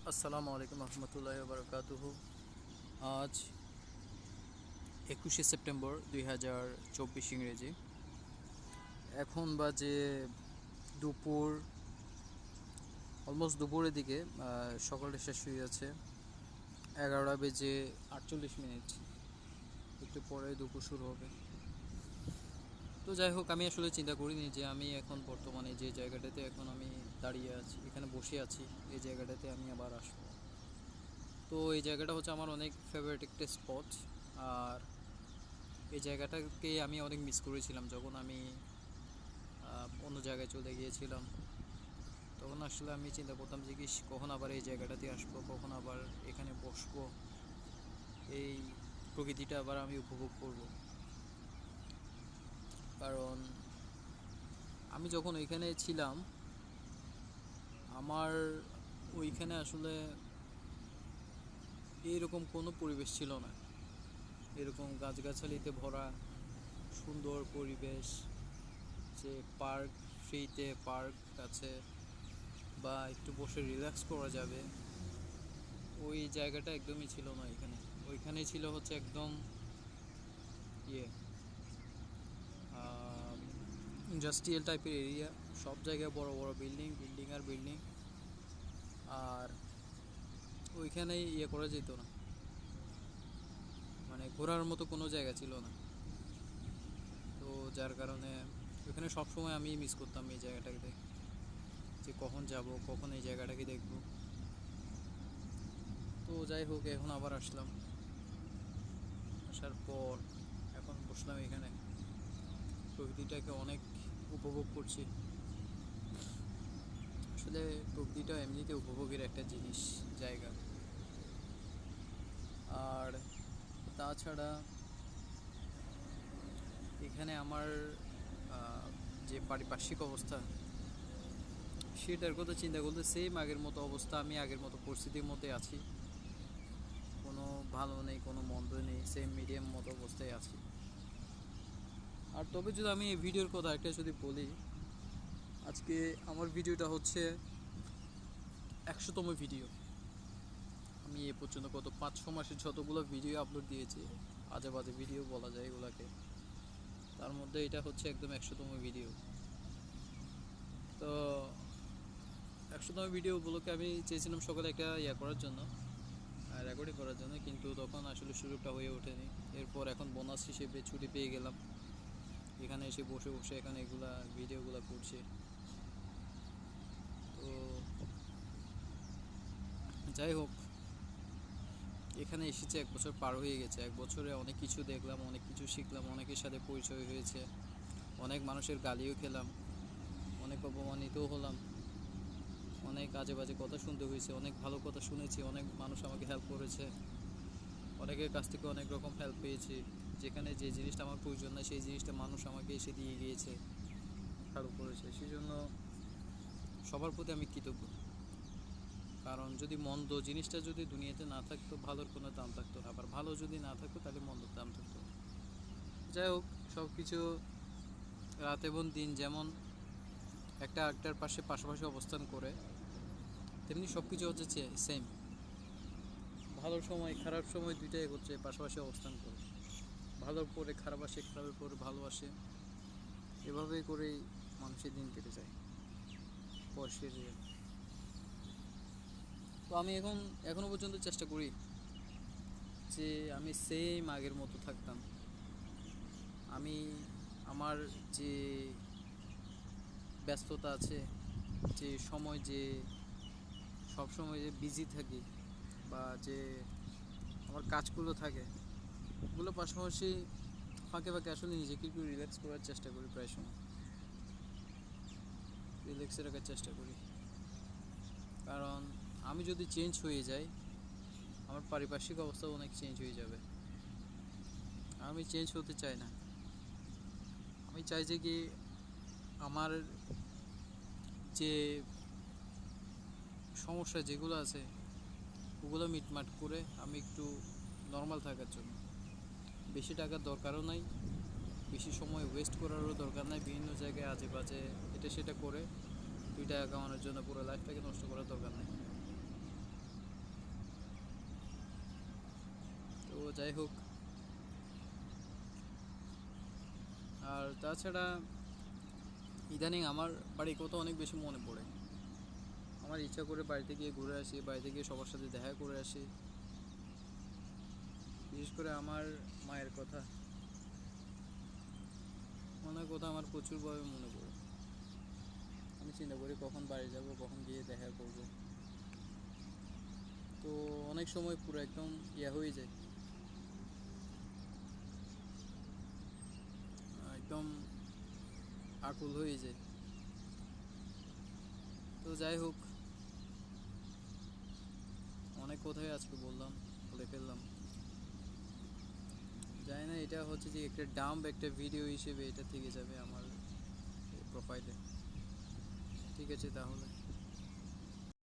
আসসালামু আলাইকুম রহমতুল্লাহি ওয়া বারাকাতুহু। আজ 21শে সেপ্টেম্বর 2024 ইংরেজি। এখন বাজে দুপুর, অলমোস্ট দুপুরের দিকে। সকালটা শেষ হয়ে যাচ্ছে, 11টা বেজে 48 মিনিট। একটু পরে দুপুর শুরু হবে। তো যাই হোক, আমি আসলে চিন্তা করিনি যে আমি এখন বর্তমানে যে জায়গাটাতে এখন আমি দাঁড়িয়ে আছি, এখানে বসে আছি, এই জায়গাটাতে আমি আবার আসবো। তো এই জায়গাটা হচ্ছে আমার অনেক ফেভারিট একটা স্পট। আর এই জায়গাটাকে আমি অনেক মিস করেছিলাম যখন আমি অন্য জায়গায় চলে গিয়েছিলাম। তখন আসলে আমি চিন্তা করতাম যে কখন আবার এই জায়গাটাতে আসবো, কখন আবার এখানে বসবো, এই প্রকৃতিটা আবার আমি উপভোগ করব। কারণ আমি যখন ওইখানে ছিলাম, আমার ওইখানে আসলে এইরকম কোনো পরিবেশ ছিল না। এরকম গাছগাছালিতে ভরা সুন্দর পরিবেশ, যে পার্ক, ফ্রিতে পার্ক আছে বা একটু বসে রিল্যাক্স করা যাবে, ওই জায়গাটা একদমই ছিল না এখানে। ওইখানে ছিল হচ্ছে একদম ইয়ে ইন্ডাস্ট্রিয়াল টাইপের এরিয়া। সব জায়গায় বড় বড় বিল্ডিং, বিল্ডিং আর বিল্ডিং। আর ওইখানে ইয়ে করা যেত না, মানে ঘোরার মতো কোনো জায়গা ছিল না। তো যার কারণে ওইখানে সবসময় আমি মিস করতাম এই জায়গাটাকে, যে কখন যাব, কখন এই জায়গাটাকে দেখব। তো যাই হোক, এখন আবার আসলাম। আসার পর এখন বসলাম এখানে, প্রকৃতিটাকে অনেক উপভোগ করছি। আসলে প্রকৃতিটা এমনিতে উপভোগের একটা জিনিস, জায়গা। আর তাছাড়া এখানে আমার যে পারিপার্শ্বিক অবস্থা, সেটার কথা চিন্তা করলে সেম আগের মতো অবস্থা। আমি আগের মতো পরিস্থিতির মধ্যে আছি, কোনো ভালো নেই, কোনো মন্দ নেই, সেম মিডিয়াম মতো অবস্থায় আছি। আর তবে যদি আমি এই ভিডিওর কথা একটা যদি বলি, আজকে আমার ভিডিওটা হচ্ছে 100তম ভিডিও। আমি এ পর্যন্ত গত 5-6 মাসে যতগুলো ভিডিও আপলোড দিয়েছি, আজে বাজে ভিডিও বলা যায় এগুলাকে, তার মধ্যে এটা হচ্ছে একদম 100তম ভিডিও। তো 100তম ভিডিও উপলক্ষে আমি চেয়েছিলাম সকালে একটা করার জন্য, রেকর্ডিং করার জন্য, কিন্তু তখন আসলে সুযোগটা হয়ে ওঠেনি। এরপর এখন বোনাস হিসেবে ছুটি পেয়ে গেলাম, এখানে এসে বসে বসে এখন এগুলা ভিডিওগুলো করছি। তো যাই হোক, এখানে এসেছে 1 বছর পার হয়ে গেছে। 1 বছরে অনেক কিছু দেখলাম, অনেক কিছু শিখলাম, অনেকের সাথে পরিচয় হয়েছে, অনেক মানুষের গালিও খেলাম, অনেক অপমানিতও হলাম, অনেক আজে বাজে কথা শুনতে হয়েছে, অনেক ভালো কথা শুনেছি, অনেক মানুষ আমাকে হেল্প করেছে, অনেকের কাছ থেকে অনেক রকম হেল্প পেয়েছি। যেখানে যে জিনিসটা আমার প্রয়োজন না, সেই জিনিসটা মানুষ আমাকে এসে দিয়ে গিয়েছে, হেল্প করেছে। সেই জন্য সবার প্রতি আমি কৃতজ্ঞ। কারণ যদি মন্দ জিনিসটা যদি দুনিয়াতে না থাকতো, ভালোর কোনো দাম থাকতো না। আবার ভালো যদি না থাকতো, তাহলে মন্দর দাম থাকতো। যাই হোক, সব কিছু রাত এবং দিন যেমন একটা আরেকটার পাশাপাশি অবস্থান করে, তেমনি সব কিছু হচ্ছে সেম। ভালোর সময় খারাপ সময় দুইটাই হচ্ছে পাশাপাশি অবস্থান করে। ভালোর পরে খারাপ আসে, খারাপের পরে ভালো আসে, এভাবেই করেই মানুষের দিন কেটে যায়, বয়সের। তো আমি এখনও পর্যন্ত চেষ্টা করি যে আমি সেম আগের মতো থাকতাম। আমি আমার যে ব্যস্ততা আছে, যে সময়, যে সব সময় যে বিজি থাকি, বা যে আমার কাজগুলো থাকে, ওগুলো পাশাপাশি ফাঁকে ফাঁকে আসলে নিজেকে একটু রিল্যাক্স করার চেষ্টা করি। প্রায় সময় রিল্যাক্সে রাখার চেষ্টা করি। কারণ আমি যদি চেঞ্জ হয়ে যাই, আমার পারিপার্শ্বিক অবস্থা অনেক চেঞ্জ হয়ে যাবে। আমি চেঞ্জ হতে চাই না। আমি চাই যে কি আমার যে সমস্যা যেগুলো আছে, ওগুলো মিটমাট করে আমি একটু নর্মাল থাকার জন্য। বেশি টাকার দরকারও নাই, বেশি সময় ওয়েস্ট করারও দরকার নাই, বিভিন্ন জায়গায় আজে বাজে এটা সেটা করে 2 টাকা কামানোর জন্য পুরো লাইফটাকে নষ্ট করার দরকার নাই। যাই হোক, আর তাছাড়া ইদানিং আমার বাড়ির কথা অনেক বেশি মনে পড়ে। আমার ইচ্ছা করে বাড়িতে গিয়ে ঘুরে আসি, বাড়িতে গিয়ে সবার সাথে দেখা করে আসি। বিশেষ করে আমার মায়ের কথা, ওনার কথা আমার প্রচুরভাবে মনে পড়ে। আমি চিন্তা করি কখন বাড়ি যাব, কখন গিয়ে দেখা করব। তো অনেক সময় পুরো একদম হয়ে যায়, একদম আকুল হয়ে যায়। তো যাই হোক, অনেক কথাই আজকে বলে ফেললাম। জানি না, এটা হচ্ছে যে একটা ডাম্প একটা ভিডিও হিসেবে এটা থেকে যাবে আমার প্রোফাইলে। ঠিক আছে তাহলে।